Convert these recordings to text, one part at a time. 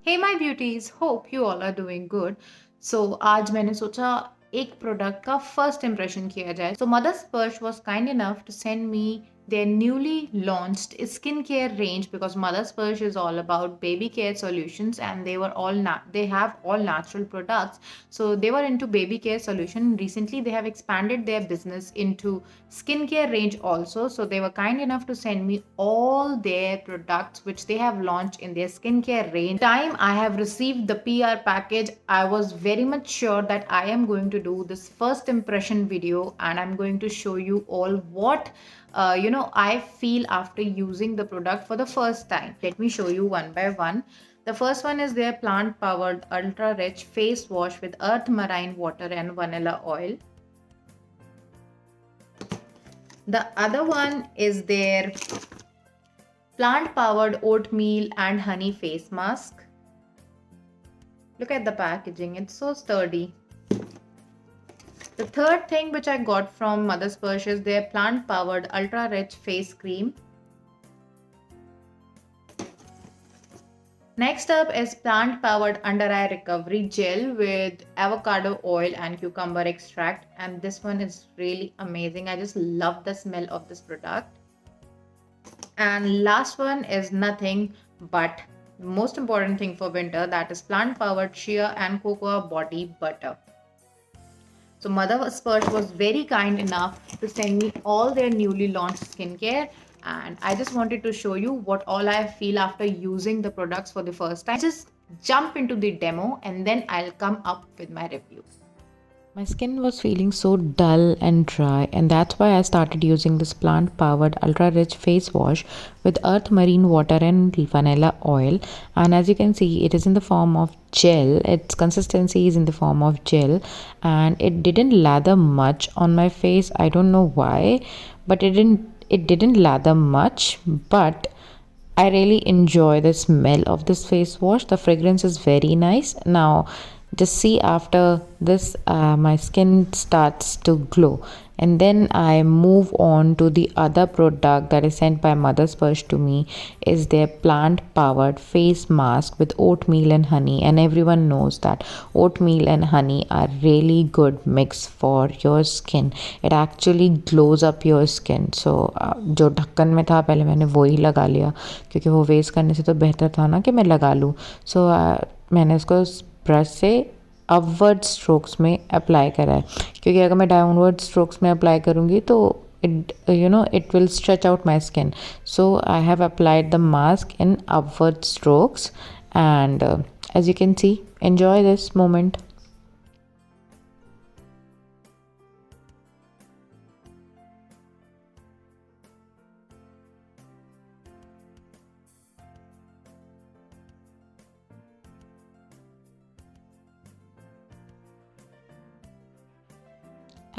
Hey my beauties, hope you all are doing good. So आज मैंने सोचा एक प्रोडक्ट का फर्स्ट इंप्रेशन किया जाए। So mother Sparsh was kind enough to send me their newly launched skincare range because Mother Splash is all about baby care solutions, and they have all natural products. So they were into baby care solution. Recently they have expanded their business into skincare range also. So they were kind enough to send me all their products which they have launched in their skincare range. Time I have received the PR package, I was very much sure that I am going to do this first impression video, and I'm going to show you all what I feel after using the product for the first time. Let me show you one by one. The first one is their plant powered ultra rich face wash with earth marine water and vanilla oil. The other one is their plant powered oatmeal and honey face mask. Look at the packaging, it's so sturdy. The third thing which I got from Mother Splash is their plant powered ultra rich face cream. Next up is plant powered under eye recovery gel with avocado oil and cucumber extract, and this one is really amazing. I just love the smell of this product. And last one is nothing but the most important thing for winter, that is plant powered shea and cocoa body butter. So Mother Splash was very kind enough to send me all their newly launched skincare, and I just wanted to show you what all I feel after using the products for the first time. Just jump into the demo and then I'll come up with my review. My skin was feeling so dull and dry, and that's why I started using this plant powered ultra rich face wash with earth marine water and vanilla oil. And as you can see, it is in the form of gel. Its consistency is in the form of gel, and it didn't lather much on my face. I don't know why, but it didn't lather much, but I really enjoy the smell of this face wash. The fragrance is very nice. Now, just see after this, my skin starts to glow, and then I move on to the other product that is sent by Mother Splash to me. Is their plant powered face mask with oatmeal and honey, and everyone knows that oatmeal and honey are really good mix for your skin. It actually glows up your skin. So जो ढक्कन में था पहले मैंने वही लगा लिया, क्योंकि वो वेस्ट करने से तो बेहतर था ना कि मैं लगा लूँ. सो मैंने उसको ब्रश से अपवर्ड स्ट्रोक्स में अप्लाई करा है, क्योंकि अगर मैं डाउनवर्ड स्ट्रोक्स में अप्लाई करूँगी तो it will stretch out my skin. So I have applied the mask in upward strokes, and as you can see, enjoy this moment.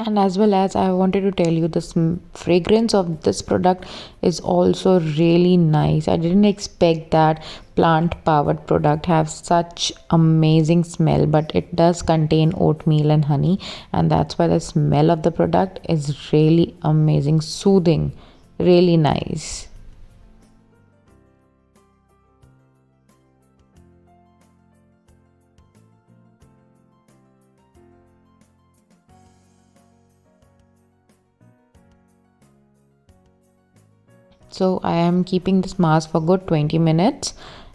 And as well as I wanted to tell you, this fragrance of this product is also really nice. I didn't expect that plant powered product have such amazing smell, but it does contain oatmeal and honey, and that's why the smell of the product is really amazing, soothing, really nice. So I am keeping this mask for good 20 minutes,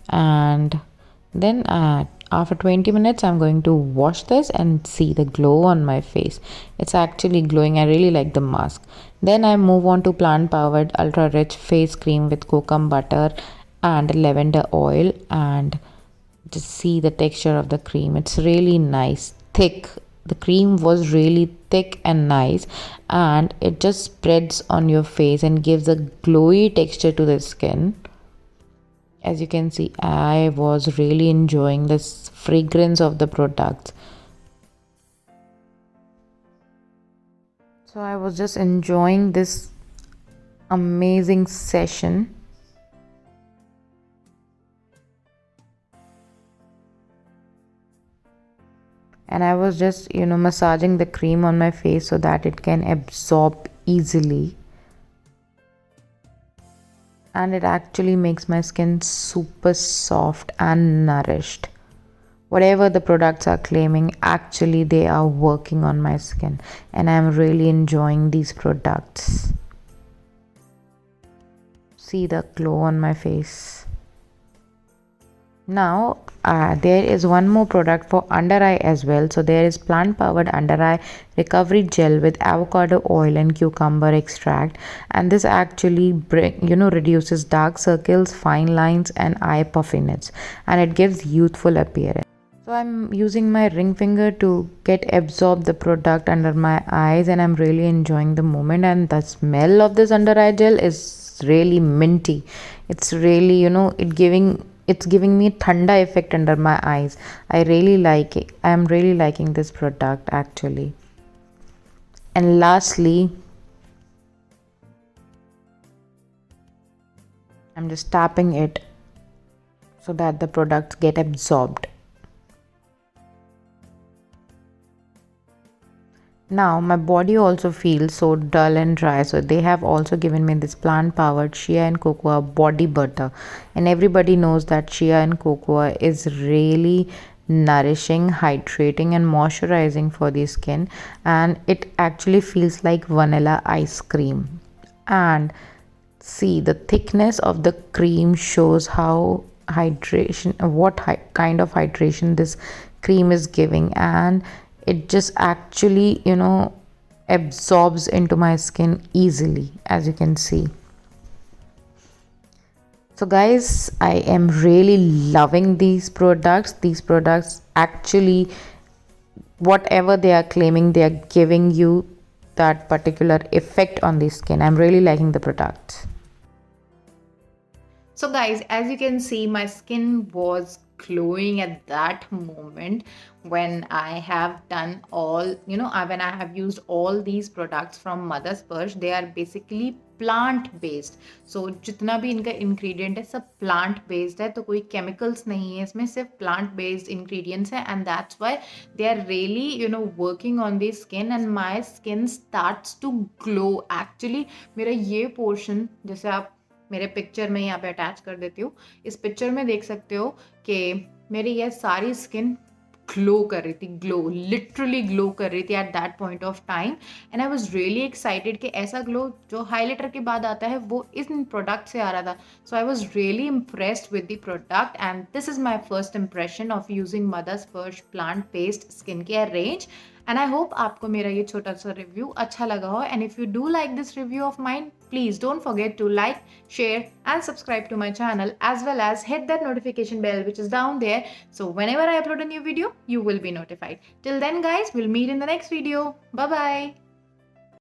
and then after 20 minutes I'm going to wash this and see the glow on my face. It's actually glowing. I really like the mask. Then I move on to plant powered ultra rich face cream with coconut butter and lavender oil, and just see the texture of the cream. It's really nice, thick. The cream was really thick and nice, and it just spreads on your face and gives a glowy texture to the skin. As you can see, I was really enjoying this fragrance of the products. So I was just enjoying this amazing session. And I was just massaging the cream on my face so that it can absorb easily. and it actually makes my skin super soft and nourished. Whatever the products are claiming, actually they are working on my skin, and I'm really enjoying these products. See the glow on my face. Now there is one more product for under eye as well. So there is plant powered under eye recovery gel with avocado oil and cucumber extract, and this actually reduces dark circles, fine lines and eye puffiness, and it gives youthful appearance. So I'm using my ring finger to get absorb the product under my eyes, and I'm really enjoying the moment. And the smell of this under eye gel is really minty. It's really, it's giving me thanda effect under my eyes. I really like it. I'm really liking this product actually. And lastly, I'm just tapping it so that the products get absorbed. Now my body also feels so dull and dry, so they have also given me this plant powered shea and cocoa body butter, and everybody knows that shea and cocoa is really nourishing, hydrating and moisturizing for the skin, and it actually feels like vanilla ice cream. And see, the thickness of the cream shows how hydration, kind of hydration this cream is giving, and it just actually absorbs into my skin easily, as you can see. So guys, I am really loving these products actually, whatever they are claiming, they are giving you that particular effect on the skin. I'm really liking the product. So guys, as you can see, my skin was glowing at that moment when I have done all, when I have used all these products from Mother Sparsh. They are basically plant based. So जितना भी इनका ingredient है सब plant based है, तो कोई chemicals नहीं है इसमें, सिर्फ plant based ingredients है, and that's why they are really working on the skin, and my skin starts to glow. Actually मेरा ये portion, जैसे आप मेरे पिक्चर में यहाँ पे अटैच कर देती हूँ, इस पिक्चर में देख सकते हो कि मेरी यह सारी स्किन ग्लो कर रही थी, लिटरली ग्लो कर रही थी at that point of time, and I was really excited कि ऐसा ग्लो जो हाइलाइटर के बाद आता है वो इन प्रोडक्ट से आ रहा था. So I was really impressed with the product, and this is my first impression of using Mother Sparsh plant based skin care range. And I hope आपको मेरा ये छोटा सा रिव्यू अच्छा लगा हो, and if you do like this review of mine, please don't forget to like, share and subscribe to my channel, as well as hit that notification bell which is down there, so whenever I upload a new video you will be notified. Till then guys, we'll meet in the next video. Bye bye.